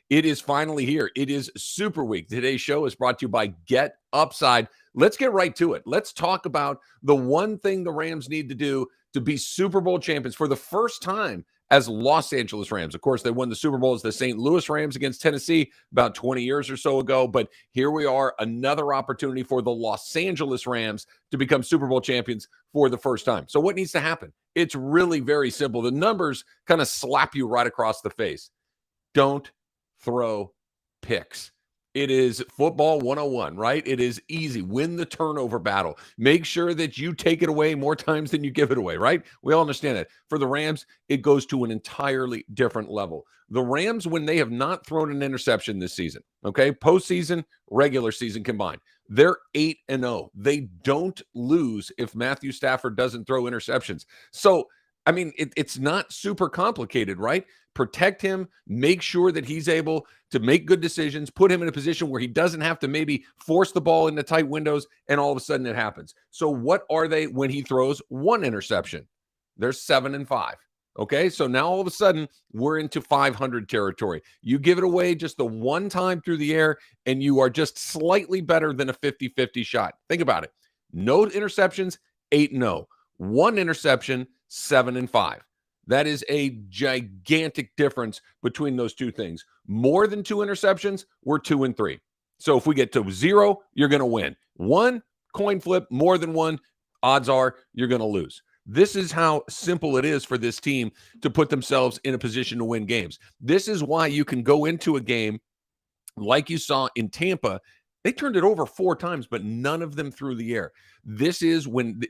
It is finally here. It is Super Week. Today's show is brought to you by Get Upside. Let's get right to it. Let's talk about the one thing the Rams need to do to be Super Bowl champions for the first time as Los Angeles Rams. Of course, they won the Super Bowl as the St. Louis Rams against Tennessee about 20 years or so ago. But here we are, another opportunity for the Los Angeles Rams to become Super Bowl champions for the first time. So what needs to happen? It's really very simple. The numbers kind of slap you right across the face. Don't throw picks. It is football 101, right? It is easy. Win the turnover battle. Make sure that you take it away more times than you give it away, right? We all understand that. For the Rams, it goes to an entirely different level. The Rams, when they have not thrown an interception this season, okay, postseason, regular season combined, they're 8-0. They don't lose if Matthew Stafford doesn't throw interceptions. So, I mean, it's not super complicated, right? Protect him, make sure that he's able to make good decisions, put him in a position where he doesn't have to maybe force the ball into tight windows, and all of a sudden it happens. So what are they when he throws one interception? They're 7-5. Okay, so now all of a sudden we're into 500 territory. You give it away just the one time through the air, and you are just slightly better than a 50-50 shot. Think about it. No interceptions, 8-0. One interception, 7-5. That is a gigantic difference between those two things. More than two interceptions, we're 2-3. So if we get to 0, you're going to win. One, coin flip, more than one, odds are you're going to lose. This is how simple it is for this team to put themselves in a position to win games. This is why you can go into a game like you saw in Tampa. They turned it over 4 times, but none of them through the air. This is when...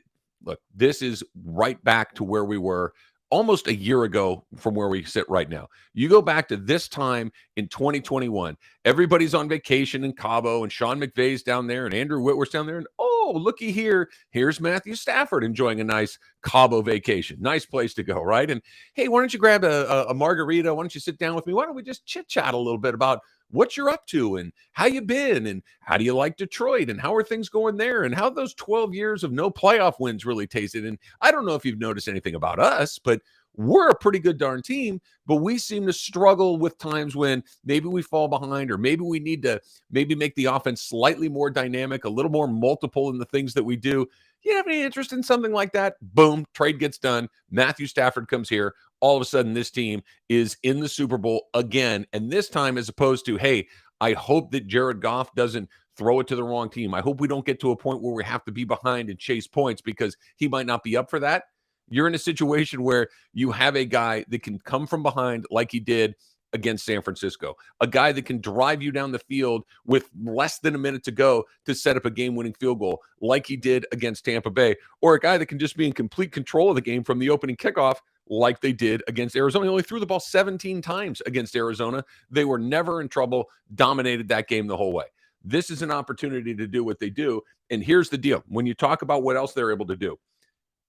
Look, this is right back to where we were almost a year ago from where we sit right now. You go back to this time in 2021, everybody's on vacation in Cabo, and Sean McVay's down there, and Andrew Whitworth's down there, and oh, looky here, here's Matthew Stafford enjoying a nice Cabo vacation. Nice place to go, right? And hey, why don't you grab a margarita? Why don't you sit down with me? Why don't we just chit-chat a little bit about what you're up to and how you been and how do you like Detroit and how are things going there and how those 12 years of no playoff wins really tasted. And I don't know if you've noticed anything about us, but we're a pretty good darn team, but we seem to struggle with times when maybe we fall behind or maybe we need to maybe make the offense slightly more dynamic, a little more multiple in the things that we do. You have any interest in something like that? Boom, trade gets done. Matthew Stafford comes here. All of a sudden, this team is in the Super Bowl again. And this time, as opposed to, hey, I hope that Jared Goff doesn't throw it to the wrong team. I hope we don't get to a point where we have to be behind and chase points because he might not be up for that. You're in a situation where you have a guy that can come from behind like he did against San Francisco, a guy that can drive you down the field with less than a minute to go to set up a game-winning field goal like he did against Tampa Bay, or a guy that can just be in complete control of the game from the opening kickoff like they did against Arizona. They only threw the ball 17 times against Arizona. They were never in trouble, dominated that game the whole way. This is an opportunity to do what they do, and here's the deal. When you talk about what else they're able to do,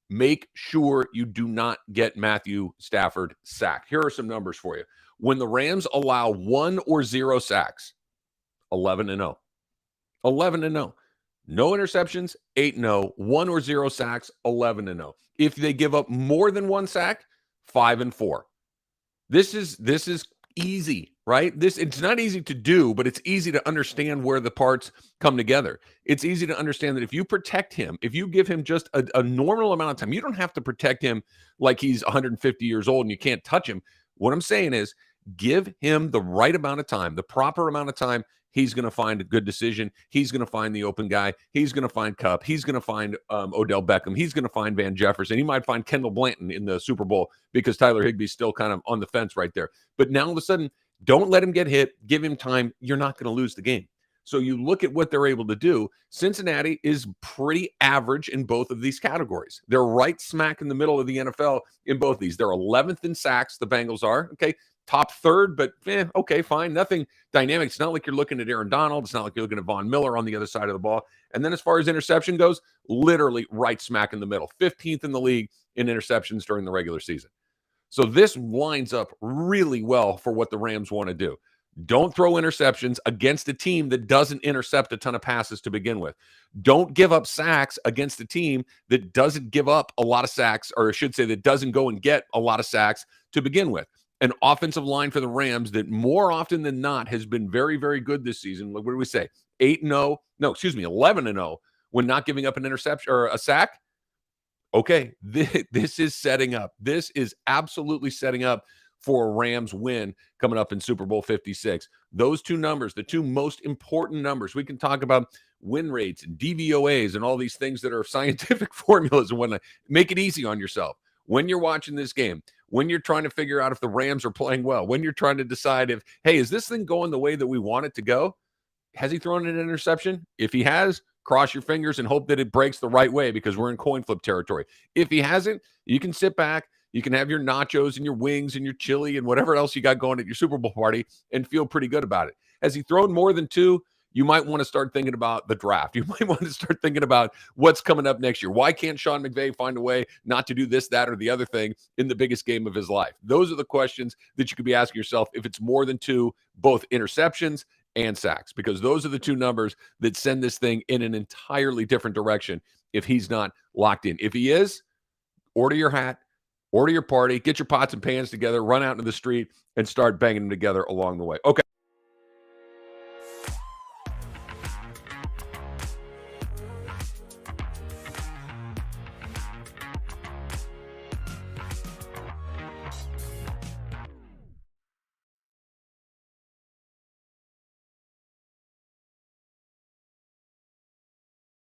make sure you do not get Matthew Stafford sacked. Here are some numbers for you. When the Rams allow 1 or 0 sacks, 11-0. 11-0. No interceptions, 8-0. 1 or 0 sacks, 11-0. If they give up more than 1 sack, 5-4. This is easy, right? It's not easy to do, but it's easy to understand where the parts come together. It's easy to understand that if you protect him, if you give him just a normal amount of time, you don't have to protect him like he's 150 years old and you can't touch him. What I'm saying is give him the right amount of time, the proper amount of time. He's going to find a good decision. He's going to find the open guy. He's going to find Kupp. He's going to find Odell Beckham. He's going to find Van Jefferson. He might find Kendall Blanton in the Super Bowl because Tyler Higbee's still kind of on the fence right there. But now all of a sudden, don't let him get hit. Give him time. You're not going to lose the game. So you look at what they're able to do. Cincinnati is pretty average in both of these categories. They're right smack in the middle of the NFL in both of these. They're 11th in sacks, the Bengals are. Okay, top third, but okay, fine. Nothing dynamic. It's not like you're looking at Aaron Donald. It's not like you're looking at Von Miller on the other side of the ball. And then as far as interception goes, literally right smack in the middle. 15th in the league in interceptions during the regular season. So this lines up really well for what the Rams want to do. Don't throw interceptions against a team that doesn't intercept a ton of passes to begin with. Don't give up sacks against a team that doesn't give up a lot of sacks, or I should say that doesn't go and get a lot of sacks to begin with. an offensive line for the Rams that more often than not has been very, very good this season. What do we say? 8-0. No, excuse me, 11-0 when not giving up an interception or a sack. Okay, this is setting up. This is absolutely setting up for a Rams win coming up in Super Bowl 56. Those two numbers, the two most important numbers. We can talk about win rates and DVOAs and all these things that are scientific formulas and whatnot. Make it easy on yourself. When you're watching this game, when you're trying to figure out if the Rams are playing well, when you're trying to decide if, hey, is this thing going the way that we want it to go? Has he thrown an interception? If he has, cross your fingers and hope that it breaks the right way because we're in coin flip territory. If he hasn't, you can sit back. You can have your nachos and your wings and your chili and whatever else you got going at your Super Bowl party and feel pretty good about it. Has he thrown more than two? You might want to start thinking about the draft. You might want to start thinking about what's coming up next year. Why can't Sean McVay find a way not to do this, that, or the other thing in the biggest game of his life? Those are the questions that you could be asking yourself if it's more than two, both interceptions and sacks, because those are the two numbers that send this thing in an entirely different direction if he's not locked in. If he is, order your hat, order your party, get your pots and pans together, run out into the street, and start banging them together along the way. Okay.